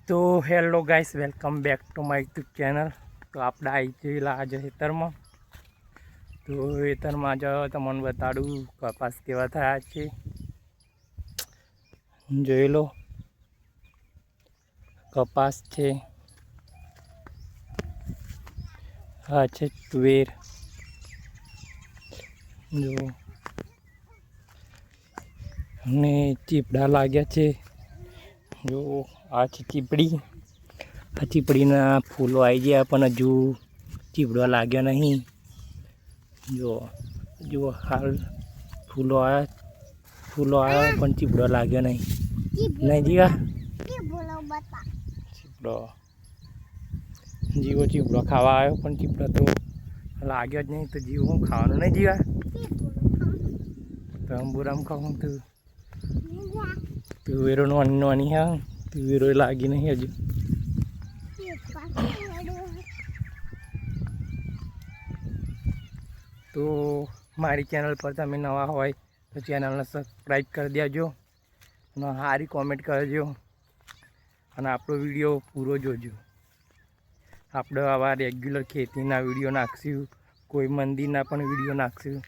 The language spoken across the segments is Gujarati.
તો hello guys, welcome back to my YouTube channel. તો આપણે આવી ગયેલા આજે ખેતરમાં. તો ખેતરમાં જ તમને બતાડું કપાસ કેવા થયા છે. જોઈ લો, કપાસ છે, આ છે તુવેર. જો અને ચીપડા લાગ્યા છે. જો આ છે ચીપડી. આ ચીપડીના ફૂલો આવી ગયા પણ હજુ ચીપડો લાગ્યો નહીં. જો હાલ ફૂલો આવ્યા પણ ચીપડો લાગ્યો નહીં. નહીં જીવા ચીપડો જીવો ચીપડો ખાવા આવ્યો પણ ચીપડો તો લાગ્યો જ નહીં. તો જીવો હું ખાવાનું નહીં જીવા તો અંબુરામ ખાવું તુવેરો નોની હા તુવેરો લાગી નહીં હજુ. તો મારી ચેનલ પર તમે નવા હોય તો ચેનલને સબસ્ક્રાઈબ કરી દેજો અને સારી કોમેન્ટ કરજો અને આપણો વિડીયો પૂરો જોજો. આપણે આવા રેગ્યુલર ખેતીના વિડીયો નાખશું, કોઈ મંદિરના પણ વિડીયો નાખશું.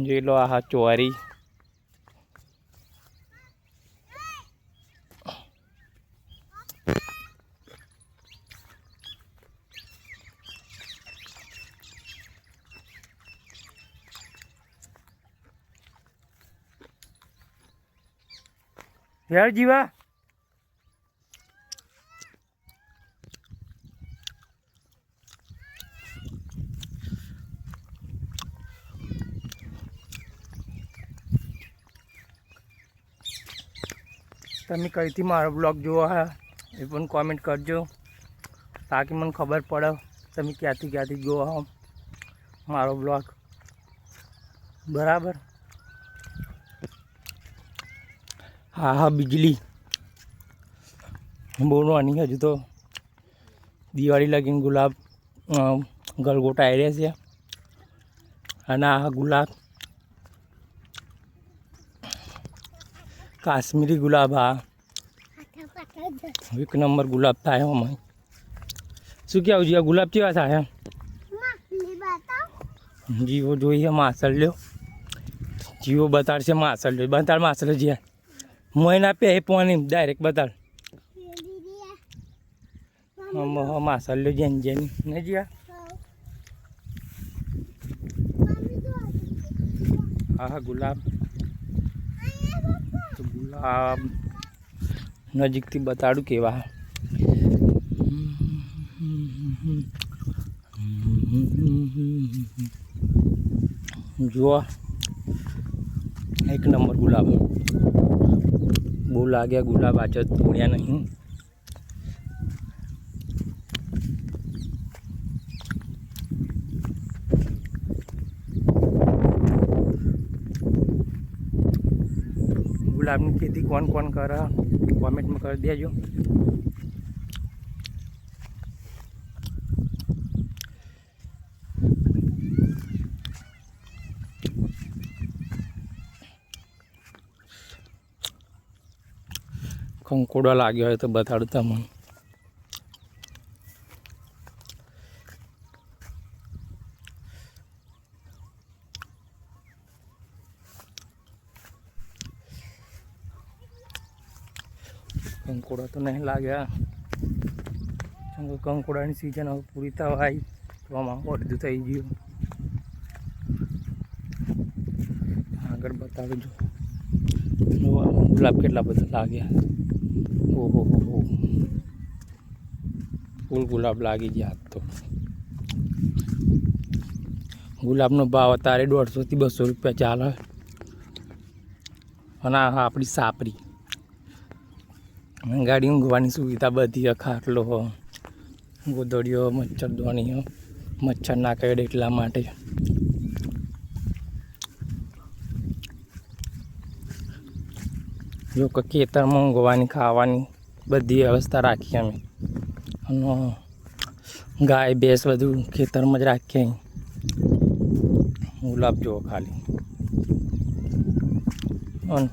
જોઈ લો આ ચોરી. યાર જીવા તમે કઈથી મારો બ્લોગ જોવો હે એ પણ કોમેન્ટ કરજો તાકી મને ખબર પડે તમે ક્યાંથી જોવો હો મારો બ્લોગ. બરાબર. હા બીજળી બહુ નાની હજુ તો દિવાળી લગીને ગુલાબ ગલગોટા આવી રહ્યા છે. અને આ ગુલાબ કાશ્મીરી ગુલાબ. હા એક નંબર ગુલાબ થાય અમારે. શું કહેવું છે ગુલાબ કેવા થાય? જીવો જોઈએ માસલ લ્યો. જીવો બતાડશે માસલ લ્યો. બતાડ માસલ જ્યાં મોયના પે પોની ડાયરેક્ટ બતાડ માસલ લ્યો જેન નહીં જ્યાં. હા ગુલાબ ગુલાબ નજીકથી બતાડું કેવા. જુઓ એક નંબર ગુલાબ. બહુ લાગ્યા ગુલાબ આજે તોડ્યા નહીં. ગુલાબની ખેતી કોણ કોણ કરે કોમેન્ટમાં કરી દેજો. કંકોડો લાગ્યો હોય તો બતાડું તમને. કંકોડા તો નહીં લાગ્યા. કંકોડાની સિઝન હવે પૂરી થવા આવી તો આમાં અડધું થઈ ગયું. આગળ બતાડું જો ગુલાબ કેટલા બધા લાગ્યા. ઓહો ફૂલ ગુલાબ લાગી ગયા. તો ગુલાબનો ભાવ અત્યારે 150 થી 200 રૂપિયા ચાલે. અને આ આપણી સાપરી ગાડી ઊંઘવાની સુવિધા બધી. ખાટલો ગોદડીઓ મચ્છરદાની મચ્છર ના કરડે એટલા માટે. જો કે ખેતરમાં ઊંઘવાની ખાવાની બધી વ્યવસ્થા રાખી અમે. અને ગાય ભેંસ બધું ખેતરમાં જ રાખીએ. ગુલાબ જુઓ ખાલી. અને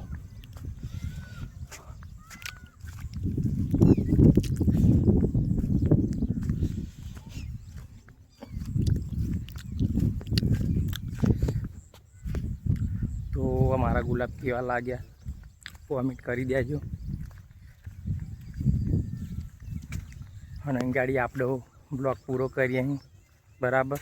મારા ગુલાબ કેવા લાગ્યા કોમેન્ટ કરી દેજો. અને ગાડી આપણો બ્લોગ પૂરો કરીએ અહીં બરાબર.